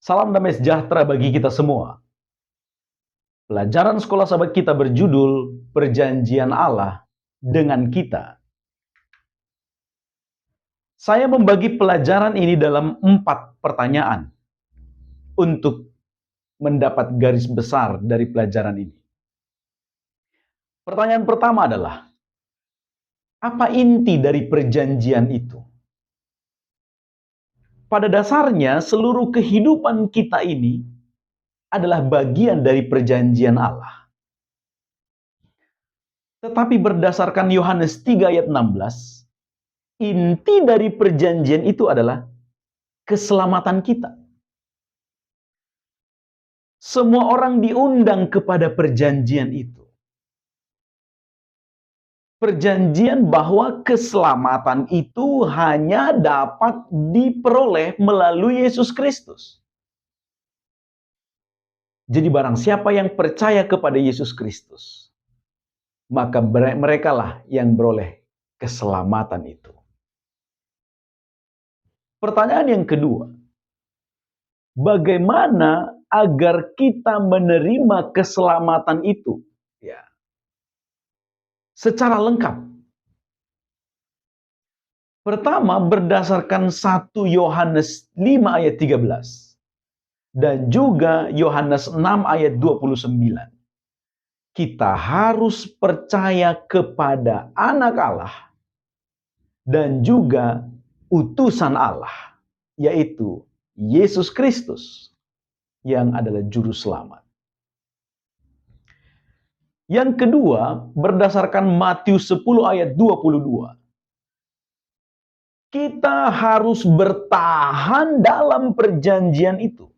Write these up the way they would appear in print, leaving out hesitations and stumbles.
Salam damai sejahtera bagi kita semua. Pelajaran sekolah sahabat kita berjudul Perjanjian Allah dengan kita. Saya membagi pelajaran ini dalam 4 pertanyaan untuk mendapat garis besar dari pelajaran ini. Pertanyaan pertama adalah, apa inti dari perjanjian itu? Pada dasarnya, seluruh kehidupan kita ini adalah bagian dari perjanjian Allah. Tetapi berdasarkan Yohanes 3 ayat 16, inti dari perjanjian itu adalah keselamatan kita. Semua orang diundang kepada perjanjian itu. Perjanjian bahwa keselamatan itu hanya dapat diperoleh melalui Yesus Kristus. Jadi barang siapa yang percaya kepada Yesus Kristus, maka merekalah yang beroleh keselamatan itu. Pertanyaan yang kedua, bagaimana agar kita menerima keselamatan itu? Ya, secara lengkap. Pertama, berdasarkan 1 Yohanes 5 ayat 13 dan juga Yohanes 6 ayat 29. Kita harus percaya kepada Anak Allah dan juga utusan Allah, yaitu Yesus Kristus yang adalah juru selamat. Yang kedua, berdasarkan Matius 10 ayat 22. Kita harus bertahan dalam perjanjian itu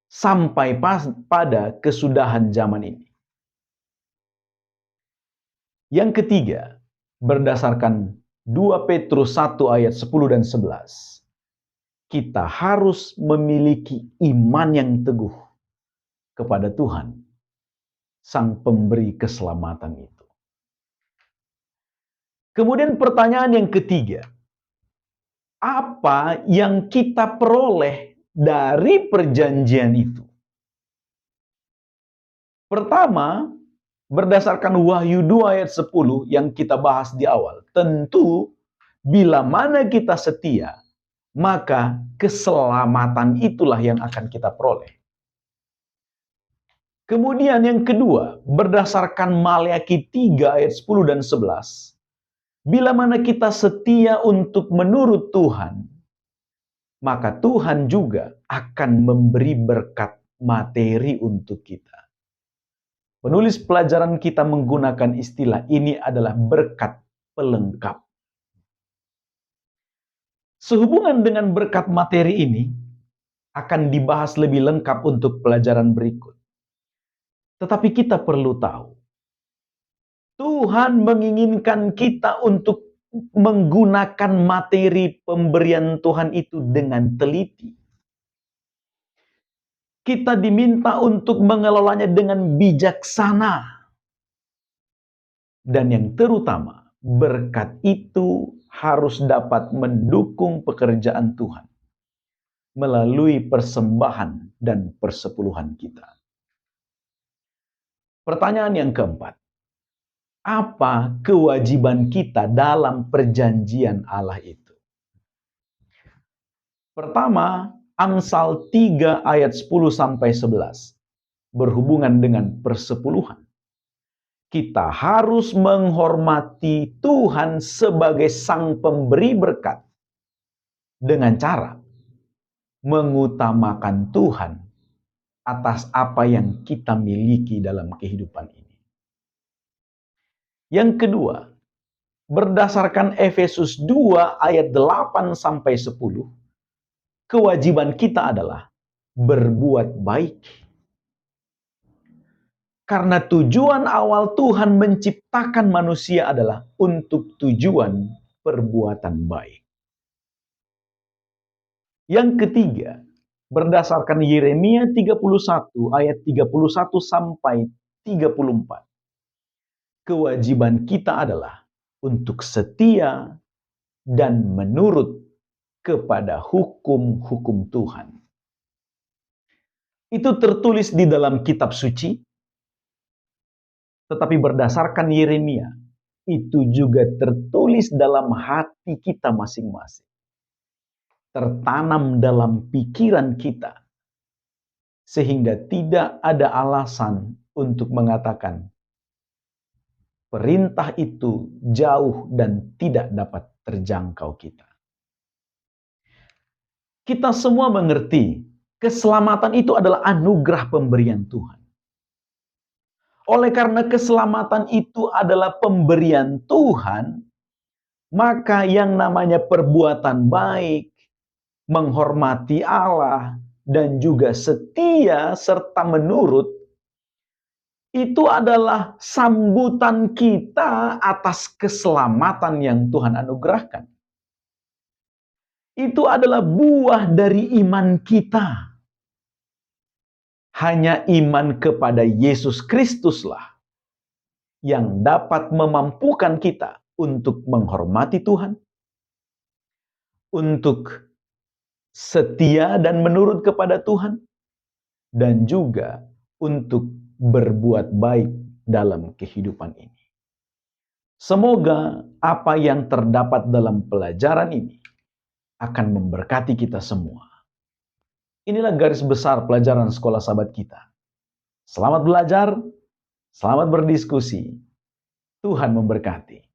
sampai pada kesudahan zaman ini. Yang ketiga, berdasarkan 2 Petrus 1 ayat 10 dan 11. Kita harus memiliki iman yang teguh kepada Tuhan, Sang Pemberi keselamatan itu. Kemudian pertanyaan yang ketiga, apa yang kita peroleh dari perjanjian itu? Pertama, berdasarkan Wahyu 2 ayat 10 yang kita bahas di awal, tentu bila mana kita setia, maka keselamatan itulah yang akan kita peroleh. Kemudian yang kedua, berdasarkan Maleakhi 3 ayat 10 dan 11, bila mana kita setia untuk menurut Tuhan, maka Tuhan juga akan memberi berkat materi untuk kita. Penulis pelajaran kita menggunakan istilah ini adalah berkat pelengkap. Sehubungan dengan berkat materi ini akan dibahas lebih lengkap untuk pelajaran berikut. Tetapi kita perlu tahu, Tuhan menginginkan kita untuk menggunakan materi pemberian Tuhan itu dengan teliti. Kita diminta untuk mengelolanya dengan bijaksana. Dan yang terutama, berkat itu harus dapat mendukung pekerjaan Tuhan melalui persembahan dan persepuluhan kita. Pertanyaan yang keempat, apa kewajiban kita dalam perjanjian Allah itu? Pertama, Amsal 3 ayat 10-11 berhubungan dengan persepuluhan. Kita harus menghormati Tuhan sebagai Sang Pemberi berkat dengan cara mengutamakan Tuhan atas apa yang kita miliki dalam kehidupan ini. Yang kedua, berdasarkan Efesus 2 ayat 8-10, kewajiban kita adalah berbuat baik. Karena tujuan awal Tuhan menciptakan manusia adalah untuk tujuan perbuatan baik. Yang ketiga, berdasarkan Yeremia 31 ayat 31-34. Kewajiban kita adalah untuk setia dan menurut kepada hukum-hukum Tuhan. itu tertulis di dalam kitab suci, tetapi berdasarkan Yeremia, itu juga tertulis dalam hati kita masing-masing. Tertanam dalam pikiran kita, sehingga tidak ada alasan untuk mengatakan perintah itu jauh dan tidak dapat terjangkau kita. Kita semua mengerti, keselamatan itu adalah anugerah pemberian Tuhan. Oleh karena keselamatan itu adalah pemberian Tuhan, maka yang namanya perbuatan baik, menghormati Allah, dan juga setia serta menurut, itu adalah sambutan kita atas keselamatan yang Tuhan anugerahkan. Itu adalah buah dari iman kita. Hanya iman kepada Yesus Kristuslah yang dapat memampukan kita untuk menghormati Tuhan, untuk setia dan menurut kepada Tuhan, dan juga untuk berbuat baik dalam kehidupan ini. Semoga apa yang terdapat dalam pelajaran ini akan memberkati kita semua. Inilah garis besar pelajaran sekolah sahabat kita. Selamat belajar, selamat berdiskusi. Tuhan memberkati.